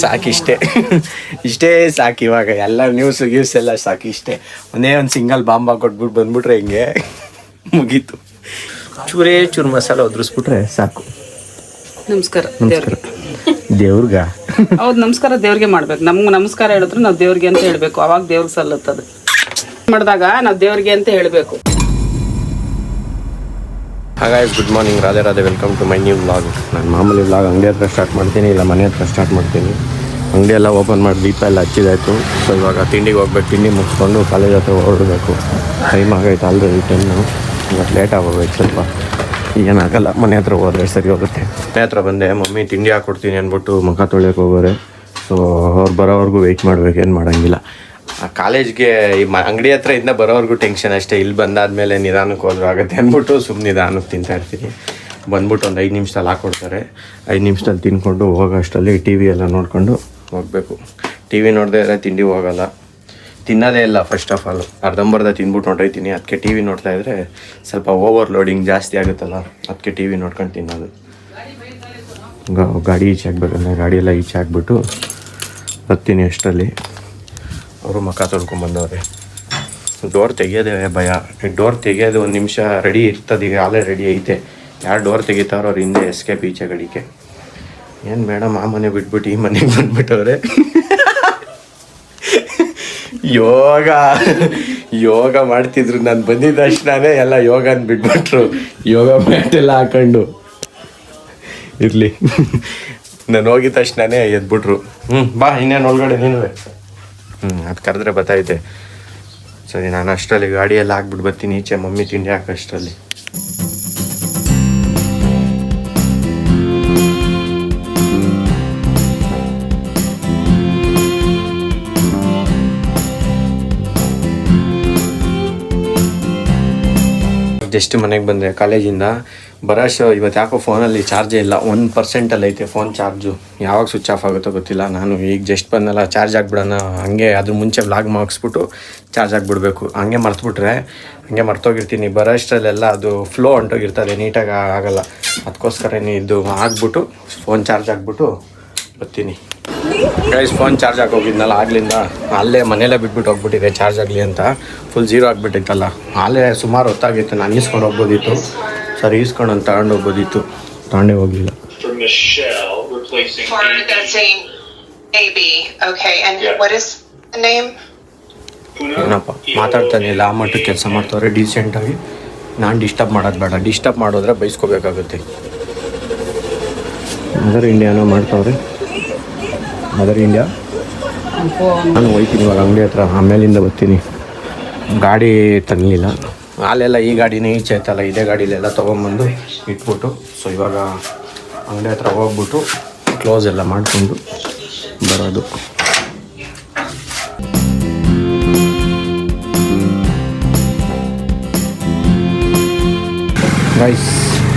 ಸಾಕಿಷ್ಟೇ. ಇಷ್ಟೇ ಸಾಕು. ಇವಾಗ ಎಲ್ಲ ನ್ಯೂಸ್ ಎಲ್ಲ ಸಾಕು. ಇಷ್ಟೇ ಒಂದೇ ಒಂದು ಸಿಂಗಲ್ ಬಾಂಬ್ ಕೊಟ್ಬಿಟ್ಟು ಬಂದ್ಬಿಟ್ರೆ ಹಿಂಗೆ ಮುಗೀತು. ಚೂರು ಮಸಾಲೆ ಒದ್ರಿಸ್ಬಿಟ್ರೆ ಸಾಕು. ನಮಸ್ಕಾರ. ದೇವ್ರಿಗ ಹೌದು, ನಮಸ್ಕಾರ ದೇವ್ರಿಗೆ ಮಾಡ್ಬೇಕು. ನಮ್ಗೆ ನಮಸ್ಕಾರ ಹೇಳಿದ್ರು ನಾವು ದೇವ್ರಿಗೆ ಅಂತ ಹೇಳ್ಬೇಕು. ಅವಾಗ ದೇವ್ರಿಗೆ ಸಲ್ಲುತ್ತದೆ. ಮಾಡಿದಾಗ ನಾವು ದೇವ್ರಿಗೆ ಅಂತ ಹೇಳ್ಬೇಕು. ಹಾಗಾಗಿ good morning, Radhe welcome to my new vlog. ನಾನು ಮಾಮೂಲಿ ವ್ಲಾಗ್ ಅಂಗಡಿ ಹತ್ರ ಸ್ಟಾರ್ಟ್ ಮಾಡ್ತೀನಿ, ಇಲ್ಲ ಮನೆ ಹತ್ರ ಸ್ಟಾರ್ಟ್ ಮಾಡ್ತೀನಿ. ಅಂಗಡಿ ಎಲ್ಲ ಓಪನ್ ಮಾಡಿ ದೀಪ ಎಲ್ಲ ಹಚ್ಚಿದಾಯಿತು. ಸೊ ಇವಾಗ ತಿಂಡಿಗೆ ಹೋಗ್ಬೇಕು. ತಿಂಡಿ ಮುಗಿಸ್ಕೊಂಡು ಕಾಲೇಜ್ ಹತ್ರ ಹೊರಡಬೇಕು. ಟೈಮ್ ಆಗೈತೆ ಆಲ್ರೆಡಿ 10. ಇವತ್ತು ಲೇಟ್ ಆಗೋಗ್ಬೇಕು ಸ್ವಲ್ಪ. ಏನಾಗಲ್ಲ, ಮನೆ ಹತ್ರ ಹೋದರೆ ಸರಿ ಹೋಗುತ್ತೆ. ಮನೆ ಹತ್ರ ಬಂದೆ, ಮಮ್ಮಿ ತಿಂಡಿ ಹಾಕ್ಕೊಡ್ತೀನಿ ಅಂದ್ಬಿಟ್ಟು ಮುಖ ತೊಳೆಯೋಕೆ ಹೋಗೋರೆ. ಸೊ ಅವ್ರು ಬರೋವರೆಗೂ ವೆಯ್ಟ್ ಮಾಡ್ಬೇಕು, ಏನು ಮಾಡೋಂಗಿಲ್ಲ. ಕಾಲೇಜ್ಗೆ ಈ ಅಂಗಡಿ ಹತ್ರ ಇಂದ ಬರೋವರೆಗೂ ಟೆನ್ಷನ್ ಅಷ್ಟೇ. ಇಲ್ಲಿ ಬಂದಾದಮೇಲೆ ನಿಧಾನಕ್ಕೆ ಹೋದ್ರೂ ಆಗುತ್ತೆ ಅಂದ್ಬಿಟ್ಟು ಸುಮ್ಮನೆ ನಿಧಾನಕ್ಕೆ ತಿಂತಾಯಿರ್ತೀನಿ. ಬಂದ್ಬಿಟ್ಟು ಒಂದು 5 ನಿಮಿಷದಲ್ಲಿ ಹಾಕ್ಕೊಡ್ತಾರೆ. 5 ನಿಮಿಷದಲ್ಲಿ ತಿನ್ಕೊಂಡು ಹೋಗೋಷ್ಟರಲ್ಲಿ ಟಿ ವಿ ಎಲ್ಲ ನೋಡಿಕೊಂಡು ಹೋಗಬೇಕು. ಟಿ ವಿ ನೋಡದೇ ಇದ್ರೆ ತಿಂಡಿ ಹೋಗೋಲ್ಲ, ತಿನ್ನೋದೇ ಇಲ್ಲ. ಫಸ್ಟ್ ಆಫ್ ಆಲ್ ಅರ್ಧಂಬರ್ಧ ತಿಂದ್ಬಿಟ್ಟು ಹೊಂಟೋಯ್ತೀನಿ. ಅದಕ್ಕೆ ಟಿ ವಿ ನೋಡ್ತಾಯಿದ್ರೆ ಸ್ವಲ್ಪ ಓವರ್ಲೋಡಿಂಗ್ ಜಾಸ್ತಿ ಆಗುತ್ತಲ್ಲ, ಅದಕ್ಕೆ ಟಿ ವಿ ನೋಡ್ಕೊಂಡು ತಿನ್ನೋದು. ಗಾಡಿ ಈಚೆ ಹಾಕ್ಬೇಕಂದ್ರೆ ಗಾಡಿ ಎಲ್ಲ ಈಚೆ ಹಾಕ್ಬಿಟ್ಟು ಬರ್ತೀನಿ. ಅಷ್ಟರಲ್ಲಿ ಅವರು ಮುಖ ತೊಳ್ಕೊಂಬಂದವ್ರೆ. ಡೋರ್ ತೆಗಿಯೋದೇ ಭಯ. ಡೋರ್ ತೆಗಿಯೋದು 1 ನಿಮಿಷ ರೆಡಿ ಇರ್ತದೆ. ಈಗ ಆಲೇ ರೆಡಿ ಐತೆ. ಯಾರು ಡೋರ್ ತೆಗಿತಾರೋ ಅವ್ರು ಹಿಂದೆ ಎಸ್ಕೇಪ್ ಈಚೆ ಗಡಿಕೆ. ಏನು ಮೇಡಮ್ ಆ ಮನೆ ಬಿಟ್ಬಿಟ್ಟು ಈ ಮನೆಗೆ ಬಂದ್ಬಿಟ್ಟವ್ರೆ. ಯೋಗ ಮಾಡ್ತಿದ್ರು. ನಾನು ಬಂದಿದ್ದ ತಕ್ಷಣವೇ ಎಲ್ಲ ಯೋಗನ ಬಿಟ್ಬಿಟ್ರು. ಯೋಗ ಮ್ಯಾಟೆಲ್ಲ ಹಾಕೊಂಡು ಇರಲಿ. ನಾನು ಹೋಗಿದ ತಕ್ಷಣವೇ ಎದ್ಬಿಟ್ರು. ಬಾ ಇನ್ನೇನು ಒಳಗಡೆ ನೀನು. ಅದು ಕರೆದ್ರೆ ಬತ್ತೈತೆ. ಸರಿ, ನಾನು ಅಷ್ಟರಲ್ಲಿ ಗಾಡಿಯೆಲ್ಲ ಹಾಕ್ಬಿಟ್ಟು ಬರ್ತೀನಿ ಈಚೆ. ಮಮ್ಮಿ ತಿಂಡಿ ಹಾಕೋಷ್ಟರಲ್ಲಿ. ಜಸ್ಟ್ ಮನೆಗೆ ಬಂದೆ ಕಾಲೇಜಿಂದ. ಬರೋಷ್ಟು ಇವತ್ತು ಯಾಕೋ ಫೋನಲ್ಲಿ ಚಾರ್ಜೇ ಇಲ್ಲ. 1% ಐತೆ ಫೋನ್ ಚಾರ್ಜು. ಯಾವಾಗ ಸ್ವಿಚ್ ಆಫ್ ಆಗುತ್ತೋ ಗೊತ್ತಿಲ್ಲ. ನಾನು ಈಗ ಜಸ್ಟ್ ಬಂದಲ್ಲ, ಚಾರ್ಜ್ ಆಗಿಬಿಡೋಣ ಹಂಗೆ. ಅದ್ರ ಮುಂಚೆ ವ್ಲಾಗ್ ಮುಗಿಸ್ಬಿಟ್ಟು ಚಾರ್ಜ್ ಆಗಿಬಿಡ್ಬೇಕು. ಹಂಗೆ ಮರ್ತುಬಿಟ್ರೆ ಹಂಗೆ ಮರ್ತೋಗಿರ್ತೀನಿ. ಬರೋಷ್ಟರಲ್ಲೆಲ್ಲ ಅದು ಫ್ಲೋ ಹೊಂಟೋಗಿರ್ತದೆ, ನೀಟಾಗಿ ಆಗೋಲ್ಲ. ಅದಕ್ಕೋಸ್ಕರ ಇದು ಆಗಿಬಿಟ್ಟು ಫೋನ್ ಚಾರ್ಜ್ ಆಗಿಬಿಟ್ಟು ಬರ್ತೀನಿ. ಗೈಸ್, ಫೋನ್ ಚಾರ್ಜ್ ಹಾಕೋಗಿದ್ನಲ್ಲ ಆಗ್ಲಿಂದ, ಅಲ್ಲೇ ಮನೆಯಲ್ಲೇ ಬಿಟ್ಬಿಟ್ಟು ಹೋಗ್ಬಿಟ್ಟಿದೆ ಚಾರ್ಜ್ ಆಗಲಿ ಅಂತ. ಫುಲ್ 0 ಆಗಿಬಿಟ್ಟಿತ್ತಲ್ಲ. ಅಲ್ಲೇ ಸುಮಾರು ಹೊತ್ತಾಗಿತ್ತು. ನಾನು ಈಸ್ಕೊಂಡು ಹೋಗ್ಬೋದಿತ್ತು. ಸರ್ ಈಸ್ಕೊಂಡು ಅಂತ ತಗೊಂಡು ಹೋಗ್ಬೋದಿತ್ತು. ತಗೊಂಡೇ ಹೋಗಲಿಲ್ಲ. ಏನಪ್ಪ ಮಾತಾಡ್ತಾನೆ ಇಲ್ಲ, ಆ ಮಟ್ಟಕ್ಕೆ ಕೆಲಸ ಮಾಡ್ತವ್ರೆ ಡೀಸೆಂಟಾಗಿ. ನಾನು ಡಿಸ್ಟರ್ಬ್ ಮಾಡೋದು ಬೇಡ. ಡಿಸ್ಟರ್ಬ್ ಮಾಡಿದ್ರೆ ಬೈಸ್ಕೋಬೇಕಾಗುತ್ತೆ. ಮದರ್ ಇಂಡಿಯಾನೋ ಮಾಡ್ತವ್ರೆ. Mother India. ನಾನು ಹೋಯ್ತೀನಿ ಇವಾಗ ಅಂಗಡಿ ಹತ್ರ, ಆಮೇಲಿಂದ ಬರ್ತೀನಿ. ಗಾಡಿ ತರಲಿಲ್ಲ. ಅಲ್ಲೆಲ್ಲ ಈ ಗಾಡಿನೇ ಈಚೆ ಐತಲ್ಲ, ಇದೇ ಗಾಡಿಲೆಲ್ಲ ತೊಗೊಂಬಂದು ಇಟ್ಬಿಟ್ಟು. ಸೊ ಇವಾಗ ಅಂಗಡಿ ಹತ್ರ ಹೋಗ್ಬಿಟ್ಟು ಕ್ಲೋಸ್ ಎಲ್ಲ ಮಾಡಿಕೊಂಡು ಬರೋದು.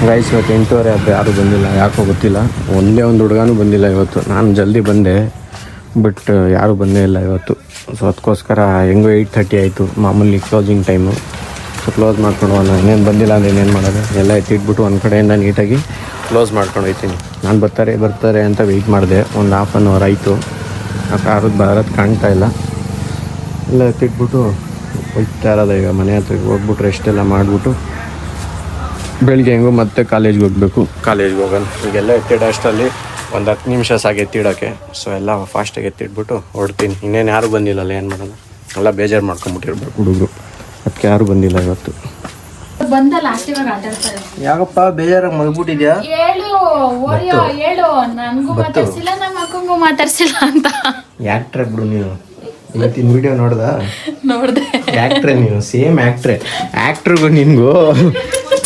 ಗೈಸ್ ಇವತ್ತು 8:30 ಆದರೆ ಯಾರೂ ಬಂದಿಲ್ಲ. ಯಾಕೋ ಗೊತ್ತಿಲ್ಲ. ಒಂದೇ ಒಂದು ಹುಡುಗನೂ ಬಂದಿಲ್ಲ ಇವತ್ತು. ನಾನು ಜಲ್ದಿ ಬಂದೆ, ಬಟ್ ಯಾರೂ ಬಂದೇ ಇಲ್ಲ ಇವತ್ತು. ಸೊ ಅದಕ್ಕೋಸ್ಕರ ಹೆಂಗೋ 8:30 ಆಯಿತು, ಮಾಮೂಲಿ ಕ್ಲೋಸಿಂಗ್ ಟೈಮು. ಸೊ ಕ್ಲೋಸ್ ಮಾಡ್ಕೊಂಡು ಇನ್ನೇನು ಬಂದಿಲ್ಲ ಅಂದರೆ ಇನ್ನೇನು ಮಾಡೋದು. ಎಲ್ಲ ಎತ್ತಿಟ್ಬಿಟ್ಟು ಒಂದು ಕಡೆಯಿಂದ ನೀಟಾಗಿ ಕ್ಲೋಸ್ ಮಾಡ್ಕೊಂಡು ಹೋಗ್ತೀನಿ. ನಾನು ಬರ್ತಾರೆ ಅಂತ ವೆಯ್ಟ್ ಮಾಡಿದೆ. ಒಂದು 1/2 hour ಆಯಿತು. ಆ ಕಾರದ್ದು ಬರೋದು ಕಾಣ್ತಾ ಇಲ್ಲ. ಎಲ್ಲ ಎತ್ತಿಟ್ಬಿಟ್ಟು ಹೋಗ್ತಾ ಇರೋದು. ಈಗ ಮನೆ ಹತ್ರ ಹೋಗ್ಬಿಟ್ಟು ರೆಸ್ಟೆಲ್ಲ ಮಾಡಿಬಿಟ್ಟು ಬೆಳಿಗ್ಗೆ ಹೆಂಗೋ ಮತ್ತೆ ಕಾಲೇಜ್ಗೆ ಹೋಗಬೇಕು. ಕಾಲೇಜ್ಗೆ ಹೋಗೋಣ. ಈಗೆಲ್ಲ ಎತ್ತಿಡೋ ಅಷ್ಟರಲ್ಲಿ ಒಂದು 10 ನಿಮಿಷ ಸಾಕು ಎತ್ತಿಡೋಕ್ಕೆ. ಸೊ ಎಲ್ಲ ಫಾಸ್ಟಾಗಿ ಎತ್ತಿಟ್ಬಿಟ್ಟು ಹೊಡ್ತೀನಿ. ಇನ್ನೇನು ಯಾರೂ ಬಂದಿಲ್ಲಲ್ಲ, ಏನು ಮಾಡೋದು. ಎಲ್ಲ ಬೇಜಾರು ಮಾಡ್ಕೊಂಬಿಟ್ಟಿರ್ಬೇಕು ಹುಡುಗರು. ಅದಕ್ಕೆ ಯಾರೂ ಬಂದಿಲ್ಲ ಇವತ್ತು. ಯಾಕಪ್ಪ ಬೇಜಾರಾಗಿ ಮಲ್ಬಿಟ್ಟಿದ್ಯಾ? ಆ್ಯಕ್ಟ್ರೆ ಬಿಡು ನೀನು. ಇವತ್ತಿನ ವಿಡಿಯೋ ನೋಡ್ದೆ. ಆ್ಯಕ್ಟ್ರೆ ನೀನು, ಸೇಮ್ ಆ್ಯಕ್ಟ್ರಿಗೂ ನಿನಗೂ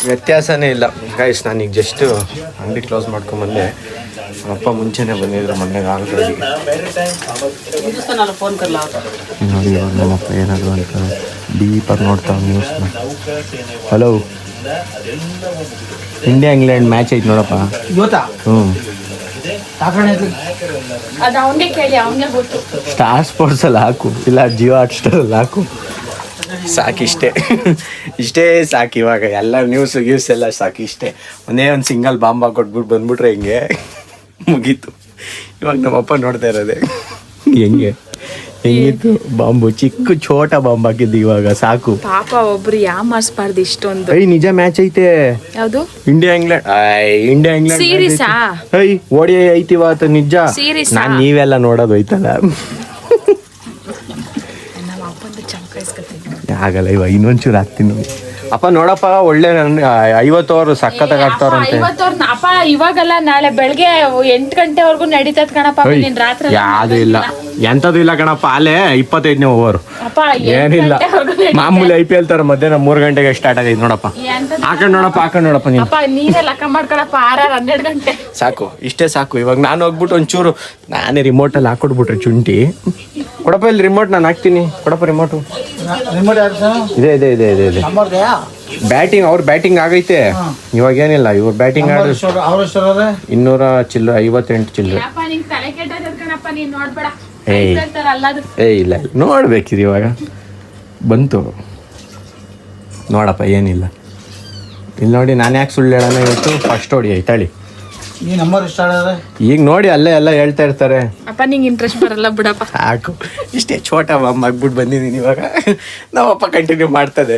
ವ್ಯತ್ಯಾಸನೇ ಇಲ್ಲ. ಗೈಸ್, ನಾನೀಗ ಜಸ್ಟು ಅಂಗಡಿ ಕ್ಲೋಸ್ ಮಾಡ್ಕೊಂಬಂದೆ. ಅಪ್ಪ ಮುಂಚೆನೇ ಬಂದಿದ್ರು ಮನೆಗೆ ಆಲ್ರೆಡಿ. ನೋಡಿ ನಮ್ಮಪ್ಪ ಏನಾದ್ರು ಅಂತ ಡೀಪಾಗಿ ನೋಡ್ತಾವೆ ನ್ಯೂಸ್ನ. ಹಲೋ, ಇಂಡಿಯಾ ಇಂಗ್ಲೆಂಡ್ ಮ್ಯಾಚ್ ಐತೆ ನೋಡಪ್ಪ. ಸ್ಟಾರ್ ಸ್ಪೋರ್ಟ್ಸಲ್ಲಿ ಹಾಕು, ಇಲ್ಲ ಜಿಯೋ ಹಾಟ್ಸ್ಟಾರಲ್ಲಿ ಹಾಕು. ಇಷ್ಟೇ ಸಾಕು. ಇವಾಗ ಎಲ್ಲ ನ್ಯೂಸ್ ಎಲ್ಲ ಸಾಕು. ಒಂದೇ ಒಂದು ಸಿಂಗಲ್ ಬಾಂಬ್ ಕೊಟ್ಬಿಟ್ಟು ಬಂದ್ಬಿಟ್ರೆ ಹಿಂಗೆ ಮುಗೀತು. ಇವಾಗ ನಮ್ಮಪ್ಪ ನೋಡ್ತಾ ಇರೋದೆ ಹೆಂಗಿತ್ತು ಬಾಂಬು, ಚಿಕ್ಕ ಛೋಟ ಬಾಂಬ್ ಹಾಕಿದ್ದು ಇವಾಗ ಸಾಕು. ಪಾಪ ಒಬ್ರು ಯಾಮಾರ್ಸ್ಬಾರ್ದು ಇಷ್ಟೊಂದು. ನಿಜ ಮ್ಯಾಚ್ ಐತೆ. ಯಾವ್ದು? ಇಂಡಿಯಾ ಇಂಗ್ಲೆಂಡ್ ಸೀರೀಸಾ? ಓಡಿ ಐತಿ ಇವತ್ತು ನಿಜ. ಸೀರೀಸಾ? ನಾನ್ ನೀವೆಲ್ಲ ನೋಡೋದು ಐತಲ್ಲ. ನಮ್ಮ ಅಪ್ಪಂದು ಚಮಕಾಯಿಸ್ಕೊತೀನಿ. ಆಗಲ್ಲ, ಇವಾಗ ಇನ್ನೊಂಚೂರು ಹಾಕ್ತೀನಿ. ಅಪ್ಪ ನೋಡಪ್ಪ, ಒಳ್ಳೆ 50 ಓವರ್ ಸಖತ್ತಾಗಿ ಆಡ್ತಾವ್ರಂತೆ. ಅಪ್ಪ ಇವಾಗಲ್ಲ, ನಾಳೆ ಬೆಳಗ್ಗೆ 8 ಗಂಟೆವರೆಗೂ ನಡೀತದ ಕಣಪ್ಪ. ನೀನ್ ರಾತ್ರಿ ಯಾವ್ದು ಇಲ್ಲ, ಎಂತದು ಇಲ್ಲ ಕಣಪ್ಪ. ಅಲ್ಲೇ 25ನೇ ಓವರ್ ಏನಿಲ್ಲ. ಮಾಮೂಲಿ IPL ತರ ಮಧ್ಯಾಹ್ನ 3 ಗಂಟೆಗೆ ಸ್ಟಾರ್ಟ್ ಆಗೈತೆ ನೋಡಪ್ಪ. ಹಾಕೊಂಡ್ ನೋಡಪ್ಪ ನೀನು. ನೀನೇ ಲೆಕ್ಕ ಮಾಡ್ಕೊಳಪ್ಪ. 12 ಗಂಟೆ ಸಾಕು, ಇಷ್ಟೇ ಸಾಕು. ಇವಾಗ ನಾನು ಹೋಗ್ಬಿಟ್ಟು ಒಂಚೂರು ನಾನೇ ರಿಮೋಟಲ್ಲಿ ಹಾಕೊಟ್ಬಿಟ್ರೆ ಚುಂಟಿ. ಕೊಡಪ್ಪ ಇಲ್ಲಿ ರಿಮೋಟ್, ನಾನು ಹಾಕ್ತೀನಿ. ಕೊಡಪ್ಪ ರಿಮೋಟು. ಇದೆ ಬ್ಯಾಟಿಂಗ್, ಅವ್ರ ಬ್ಯಾಟಿಂಗ್ ಆಗೈತೆ. ಇವಾಗ ಏನಿಲ್ಲ, ಇವ್ರ ಬ್ಯಾಟಿಂಗ್ ಆಡ 258 ಚಿಲ್ಲರೆ. ಇಲ್ಲ ನೋಡ್ಬೇಕಿದೆ ಇವಾಗ ಬಂತು ನೋಡಪ್ಪ, ಏನಿಲ್ಲ. ಇಲ್ಲಿ ನೋಡಿ, ನಾನು ಯಾಕೆ ಸುಳ್ಳು ಹೇಳೋಣ, ಇವತ್ತು ಫಸ್ಟ್ ಹೊಡಿ ಐತಾಳಿ. ಈಗ ನೋಡಿ ಅಲ್ಲೇ ಎಲ್ಲ ಹೇಳ್ತಾ ಇರ್ತಾರೆ. ಅಪ್ಪ ನಿಂಗೆ ಇಂಟ್ರೆಸ್ಟ್ ಬರಲ್ಲ ಬಿಡಪ್ಪ. ಸಾಕು, ಇಷ್ಟೇ ಛೋಟ ಬಾಂಬ್ ಆಗ್ಬಿಟ್ಟು ಬಂದಿದ್ದೀನಿ. ಇವಾಗ ನಾವಪ್ಪ ಕಂಟಿನ್ಯೂ ಮಾಡ್ತದೆ.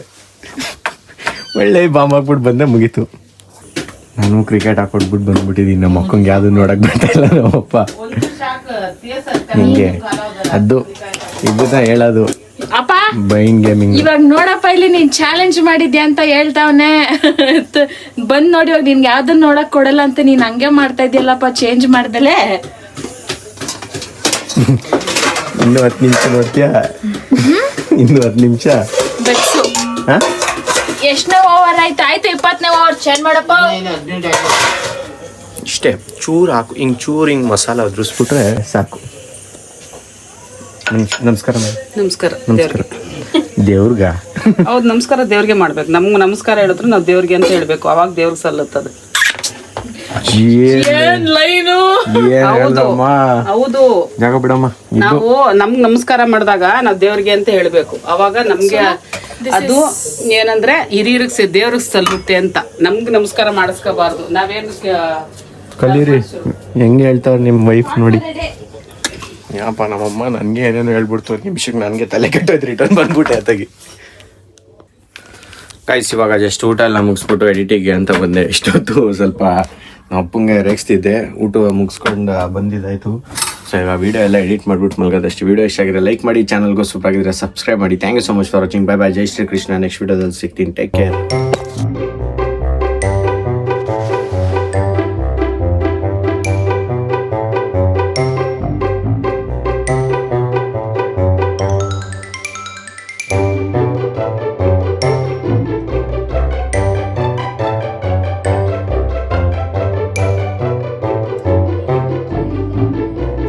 ಒಳ್ಳೆ ಬಾಂಬ್ ಹಾಕ್ಬಿಟ್ಟು ಬಂದೆ, ಮುಗೀತು. ನಾನು ಕ್ರಿಕೆಟ್ ಹಾಕೊಟ್ಬಿಟ್ಟು ಬಂದ್ಬಿಟ್ಟಿದ್ದೀನಿ. ನಮ್ಮ ಅಕ್ಕಂಗೆ ಯಾವುದು ನೋಡಕ್ ಬರ್ತಾ ಇಲ್ಲ ನಮ್ಮಪ್ಪ. ಹಿಂಗೆ ಅದು ಇದನ್ನ ಹೇಳೋದು ಅಪ್ಪ ಬೈನ್ ಗೇಮಿಂಗ್. ಇವಾಗ ನೋಡಪ್ಪ, ಇಲ್ಲಿ ನೀನ್ ಚಾಲೆಂಜ್ ಮಾಡಿದ್ಯಾ ಅಂತ ಹೇಳ್ತಾವನೆ. ಬಂದ್ ನೋಡಿ, ಇವಾಗ ನಿನ್ಗೆ ಯಾವ್ದನ್ನ ನೋಡಕ್ ಕೊಡಲ್ಲ ಅಂತ ನೀನ್ ಹಂಗೆ ಮಾಡ್ತಾ ಇದೆಯಲ್ಲಪ್ಪ, ಚೇಂಜ್ ಮಾಡ್ದಲೆ. ಇನ್ನು 10 ನಿಮಿಷ ನೋಡ್ತೀಯಾ? ಇನ್ನು 10 ನಿಮಿಷ ಬೆಕ್ಸು. ಎಷ್ಟನೇ ಓವರ್ ಆಯ್ತು? 20ನೇ ಓವರ್ ಚೇಂಜ್ ಮಾಡಪ್ಪ. ಇಷ್ಟೇ, ಚೂರು ಹಾಕು, ಹಿಂಗೆ ಮಸಾಲ ಉದುರಿಸ್ಬಿಟ್ರೆ ಸಾಕು. ನಮಸ್ಕಾರ ನಮಸ್ಕಾರ. ದೇವ್ರಿಗ ಹೌದು, ನಮಸ್ಕಾರ ದೇವ್ರಿಗೆ ಮಾಡ್ಬೇಕು. ನಮ್ಗೆ ನಮಸ್ಕಾರ ಹೇಳಿದ್ರು ನಾವು ದೇವ್ರಿಗೆ ಅಂತ ಹೇಳ್ಬೇಕು, ಅವಾಗ ದೇವ್ರಿಗೆ ಸಲ್ಲುತ್ತದೆ. ಹೌದು, ಜಾಗ ಬಿಡಮ್ಮ. ನಾವು ನಮ್ಗ್ ನಮಸ್ಕಾರ ಮಾಡಿದಾಗ ನಾವು ದೇವ್ರಿಗೆ ಅಂತ ಹೇಳ್ಬೇಕು, ಅವಾಗ ನಮ್ಗೆ ಅದು ಏನಂದ್ರೆ ಹಿರಿಯರಿಗೆ ದೇವ್ರಿಗೆ ಸಲ್ಲುತ್ತೆ ಅಂತ. ನಮ್ಗೆ ನಮಸ್ಕಾರ ಮಾಡಿಸ್ಕೋಬಾರ್ದು. ನಾವೇನು ಕಲೀರಿ. ಹೆಂಗೆ ಹೇಳ್ತಾವ್ರೆ ನಿಮ್ಮ ವೈಫ್ ನೋಡಿ. ಯಾಪ ನಮ್ಮಮ್ಮ ನನಗೆ ಏನೇನು ಹೇಳ್ಬಿಡ್ತು, ನಿಮಿಷಕ್ಕೆ ನನಗೆ ತಲೆ ಕೆಟ್ಟೋಯ್ತು. ರಿಟರ್ನ್ ಬಂದ್ಬಿಟ್ಟೆ ಅತ್ತಾಗಿ. ಕಾಯ್ಸಿ ಇವಾಗ ಜಸ್ಟ್ ಊಟ ಎಲ್ಲ ಮುಗಿಸ್ಬಿಟ್ಟು ಎಡಿಟಿಂಗ್ಗೆ ಅಂತ ಬಂದೆ. ಇಷ್ಟೊತ್ತು ಸ್ವಲ್ಪ ನಮ್ಮ ಅಪ್ಪಂಗೆ ರೇಗಿಸ್ತಿದ್ದೆ. ಊಟ ಮುಗಿಸ್ಕೊಂಡು ಬಂದಿದ್ದಾಯ್ತು. ಸೊ ಇವಾಗ ವೀಡಿಯೋ ಎಲ್ಲ ಎಡಿಟ್ ಮಾಡಿಬಿಟ್ಟು ಮಲ್ಗೋದಷ್ಟು. ವೀಡಿಯೋ ಇಷ್ಟ ಆಗಿದ್ರೆ ಲೈಕ್ ಮಾಡಿ, ಚಾನಲ್ಗೂ ಸೂಪರ್ ಆಗಿದ್ರೆ ಸಬ್ಸ್ಕ್ರೈಬ್ ಮಾಡಿ. Thank you so much for watching. Bye bye. ಜೈ ಶ್ರೀ ಕೃಷ್ಣ. ನೆಕ್ಸ್ಟ್ ವೀಡಿಯೋದಲ್ಲಿ ಸಿಗ್ತೀನಿ. Take care.